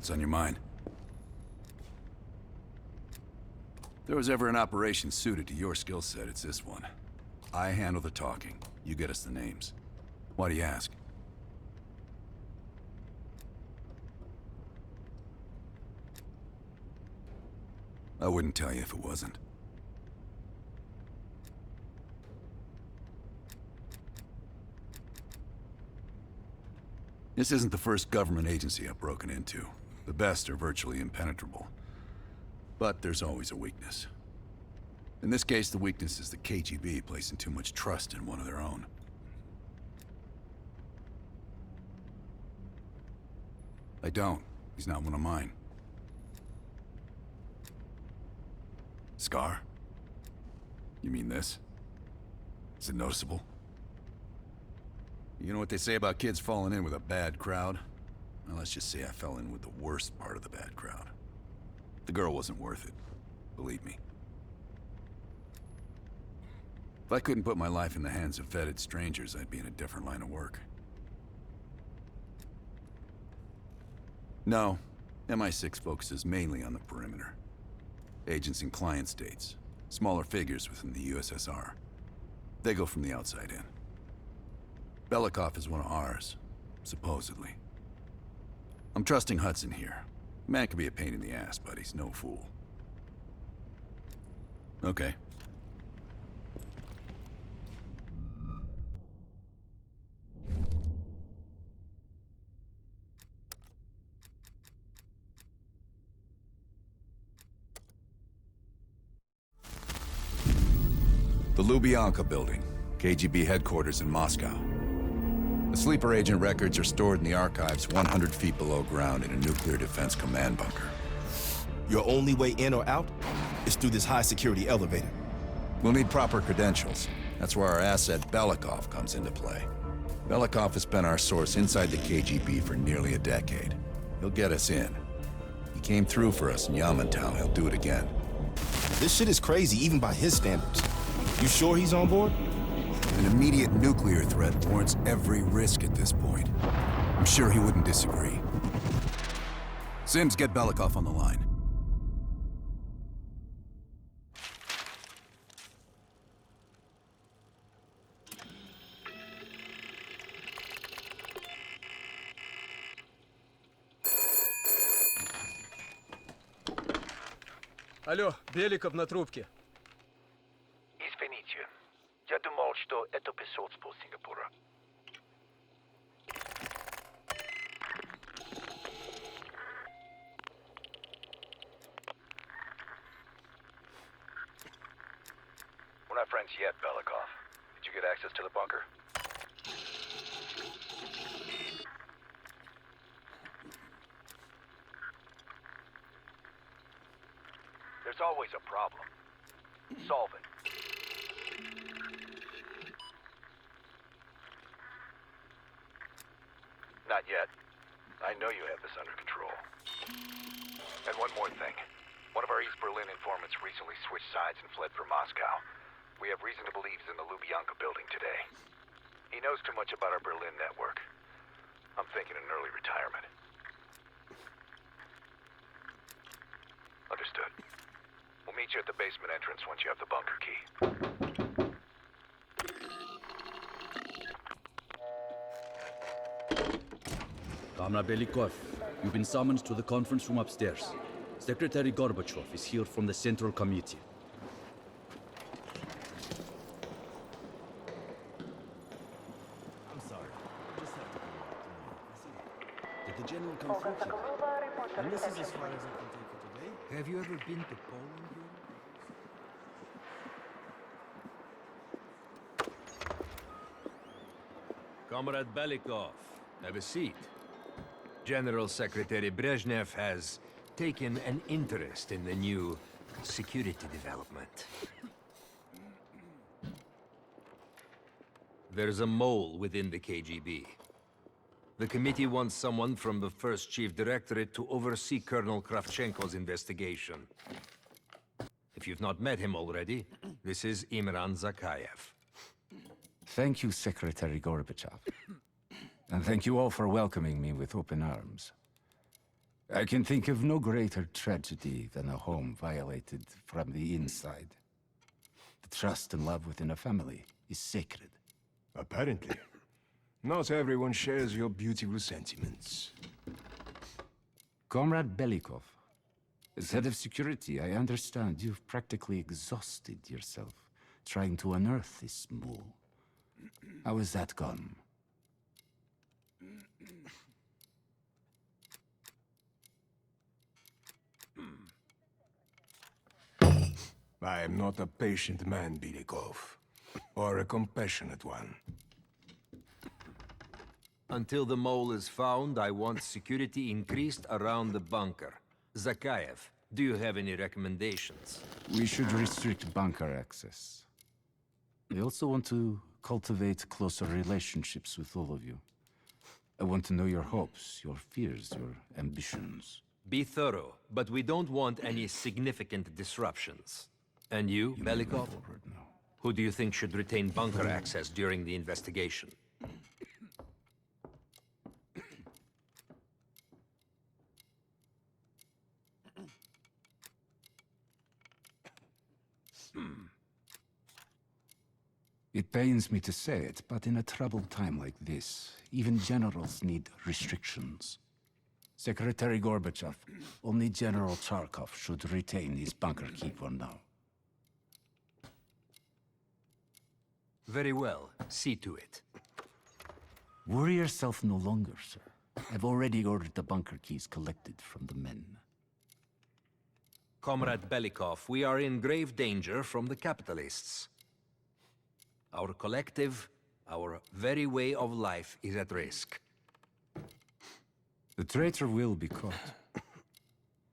What's on your mind? If there was ever an operation suited to your skill set, it's this one. I handle the talking. You get us the names. Why do you ask? I wouldn't tell you if it wasn't. This isn't the first government agency I've broken into. The best are virtually impenetrable. But there's always a weakness. In this case, the weakness is the KGB placing too much trust in one of their own. I don't. He's not one of mine. Scar? You mean this? Is it noticeable? You know what they say about kids falling in with a bad crowd? Well, let's just say I fell in with the worst part of the bad crowd. The girl wasn't worth it. Believe me. If I couldn't put my life in the hands of vetted strangers, I'd be in a different line of work. No, MI6 focuses mainly on the perimeter. Agents in client states, smaller figures within the USSR. They go from the outside in. Belikov is one of ours, supposedly. I'm trusting Hudson here. Man can be a pain in the ass, but he's no fool. Okay. The Lubyanka building, KGB headquarters in Moscow. The sleeper agent records are stored in the archives 100 feet below ground in a nuclear defense command bunker. Your only way in or out is through this high-security elevator. We'll need proper credentials. That's where our asset Belikov comes into play. Belikov has been our source inside the KGB for nearly a decade. He'll get us in. He came through for us in Yamantau. He'll do it again. This shit is crazy, even by his standards. You sure he's on board? An immediate nuclear threat warrants every risk at this point. I'm sure he wouldn't disagree. Sims, get Belikov on the line. Алло, Беликов на трубке. Извините, я думал, что это посольство Сингапура. We're not friends yet, Belikov. Did you get access to the bunker? There's always a problem. Solve it. Not yet. I know you have this under control. And one more thing. One of our East Berlin informants recently switched sides and fled for Moscow. We have reason to believe he's in the Lubyanka building today. He knows too much about our Berlin network. I'm thinking an early retirement. Understood. We'll meet you at the basement entrance once you have the bunker key. Comrade Belikov, you've been summoned to the conference room upstairs. Secretary Gorbachev is here from the Central Committee. I'm sorry. I just have to come out. Did the general come through today? And this is as far as I can take it today. Have you ever been to Poland here? Comrade Belikov, have a seat. General Secretary Brezhnev has taken an interest in the new security development. There's a mole within the KGB. The committee wants someone from the first Chief Directorate to oversee Colonel Kravchenko's investigation. If you've not met him already, this is Imran Zakayev. Thank you, Secretary Gorbachev. And thank you all for welcoming me with open arms. I can think of no greater tragedy than a home violated from the inside. The trust and love within a family is sacred. Apparently. Not everyone shares your beautiful sentiments. Comrade Belikov, as head of security, I understand you've practically exhausted yourself trying to unearth this mole. How has that gone? I am not a patient man, Belikov, or a compassionate one. Until the mole is found, I want security increased around the bunker. Zakayev, do you have any recommendations? We should restrict bunker access. I also want to cultivate closer relationships with all of you. I want to know your hopes, your fears, your ambitions. Be thorough, but we don't want any significant disruptions. And you, Belikov? Who do you think should retain bunker access during the investigation? It pains me to say it, but in a troubled time like this, even generals need restrictions. Secretary Gorbachev, only General Charkov should retain his bunker key for now. Very well. See to it. Worry yourself no longer, sir. I've already ordered the bunker keys collected from the men. Comrade Belikov, we are in grave danger from the capitalists. Our collective, our very way of life is at risk. The traitor will be caught.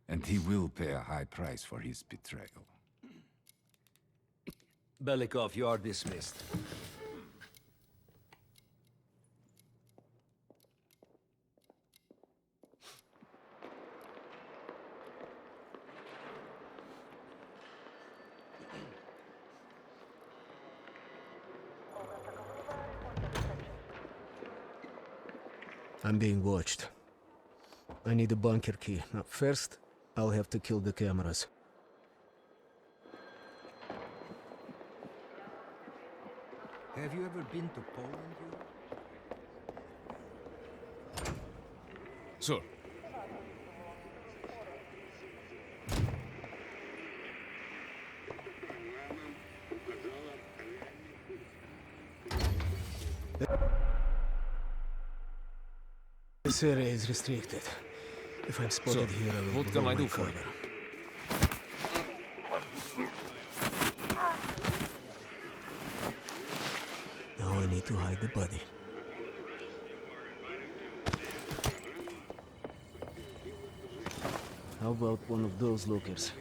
And he will pay a high price for his betrayal. Belikov, you are dismissed. I'm being watched. I need a bunker key. Now, first, I'll have to kill the cameras. Have you ever been to Poland, you? Sir. This area is restricted. If I'm spotted Sir, here, I will what blow can I my do for cover. Now I need to hide the body. How about one of those lookers?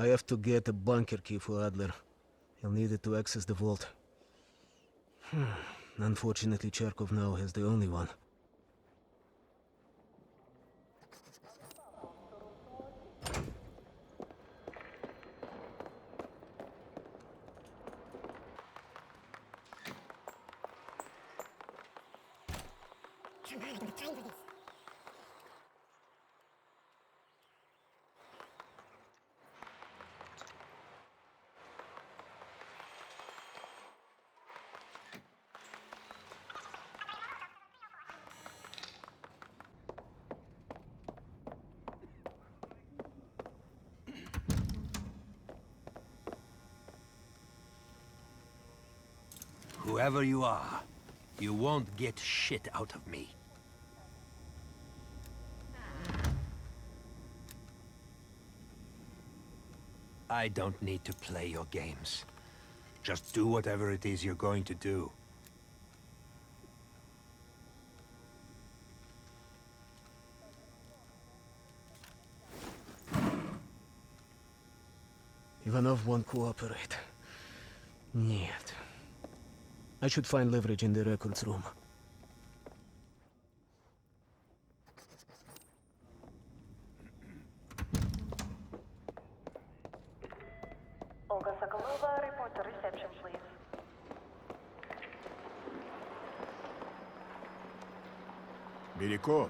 I have to get a bunker key for Adler. He'll need it to access the vault. Unfortunately, Charkov now has the only one. Whoever you are, you won't get shit out of me. I don't need to play your games. Just do whatever it is you're going to do. Ivanov won't cooperate. Нет. I should find leverage in the records room. Olga Sokolova, report to reception, please. Belikov,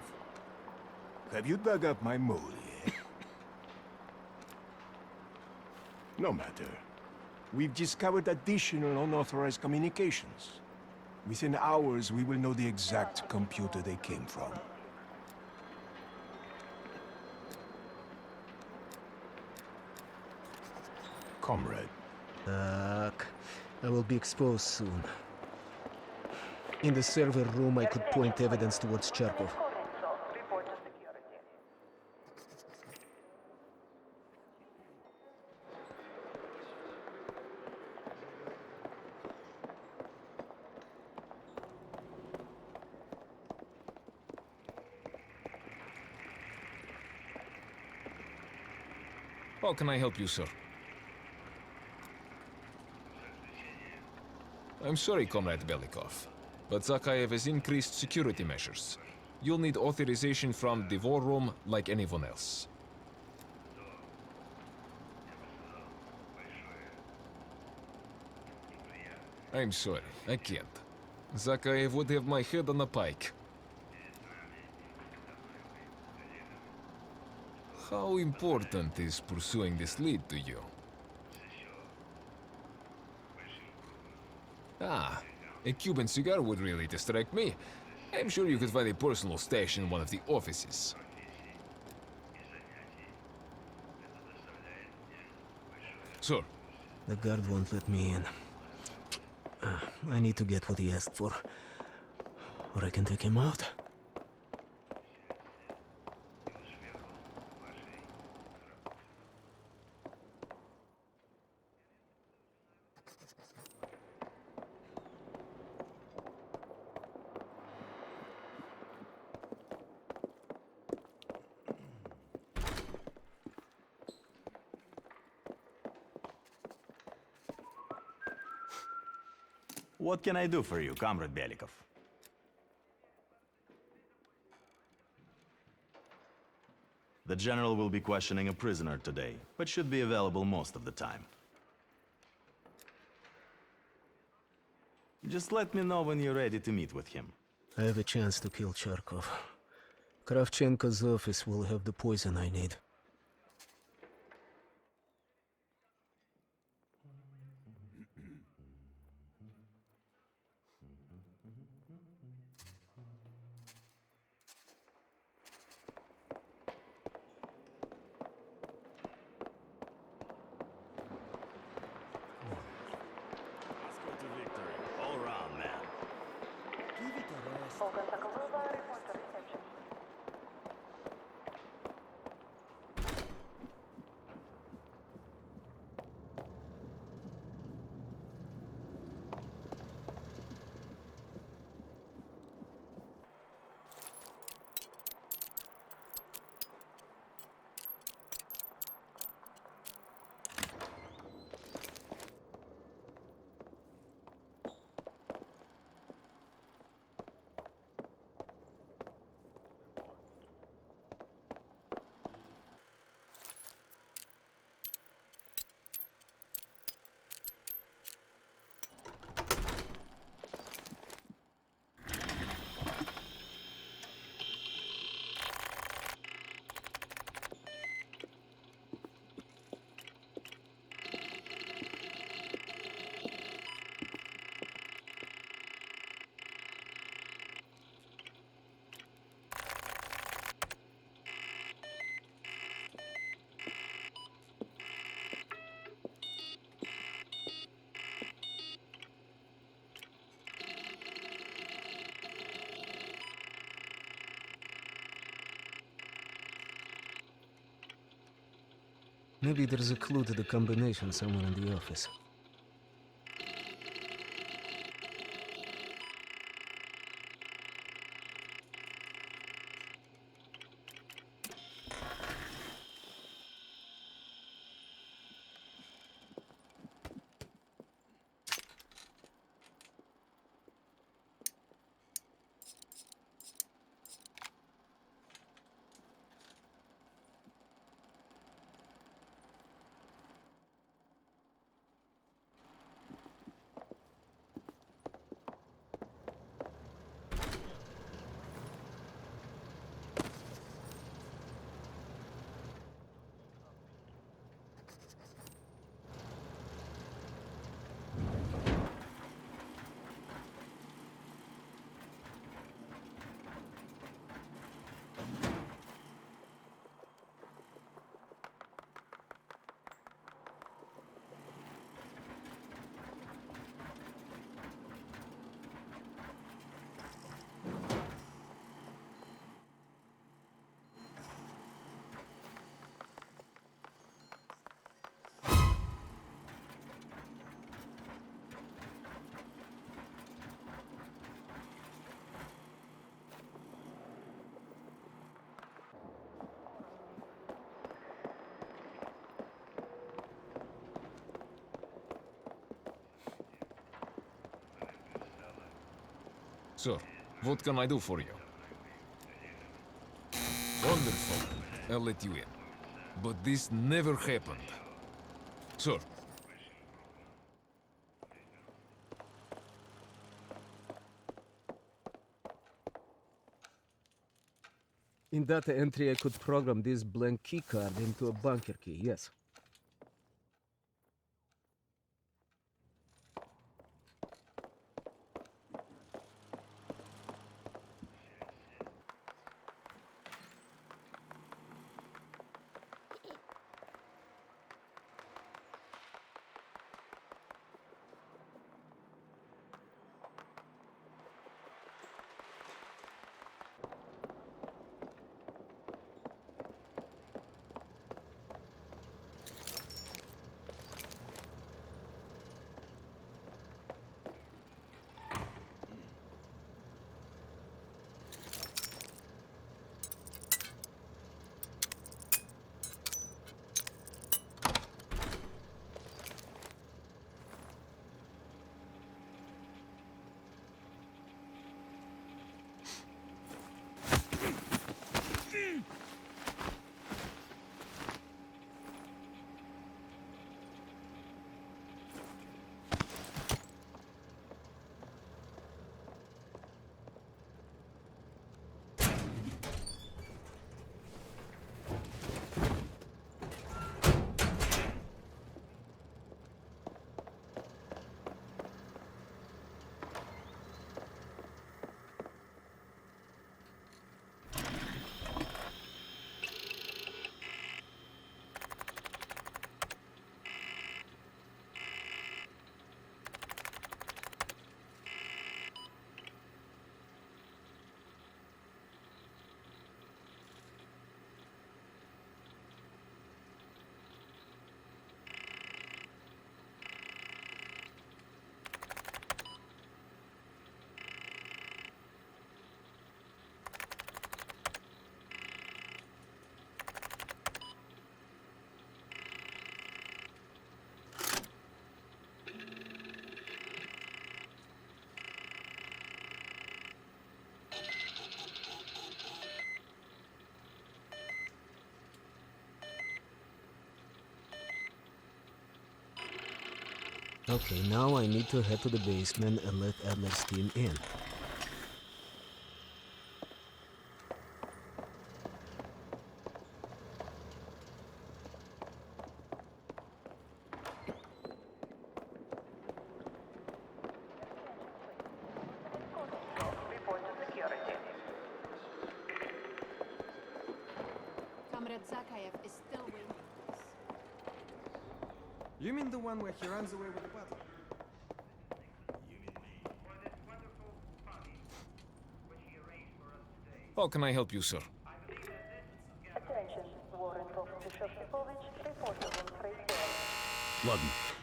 have you dug up my mole yet? No matter. We've discovered additional unauthorized communications. Within hours, we will know the exact computer they came from. Comrade. Так. I will be exposed soon. In the server room, I could point evidence towards Charkov. Report to security. How can I help you, sir? I'm sorry, Comrade Belikov, but Zakhaev has increased security measures. You'll need authorization from the war room like anyone else. I'm sorry, I can't. Zakhaev would have my head on a pike. How important is pursuing this lead to you? Ah, a Cuban cigar would really distract me. I'm sure you could find a personal stash in one of the offices. Sir. The guard won't let me in. I need to get what he asked for. Or I can take him out. What can I do for you, Comrade Belikov? The General will be questioning a prisoner today, but should be available most of the time. Just let me know when you're ready to meet with him. I have a chance to kill Charkov. Kravchenko's office will have the poison I need. Olga Sokolova, report to reception. Maybe there's a clue to the combination somewhere in the office. Sir, what can I do for you? Wonderful. I'll let you in. But this never happened. Sir. In data entry, I could program this blank keycard into a bunker key, yes. Okay, now I need to head to the basement and let Adler's team in. Report to security. Comrade Zakayev is still waiting for us. You mean the one where he runs away with the bottle? How can I help you, sir? Attention, warrant of Bishop Sipovich, reportable 3 Ладно.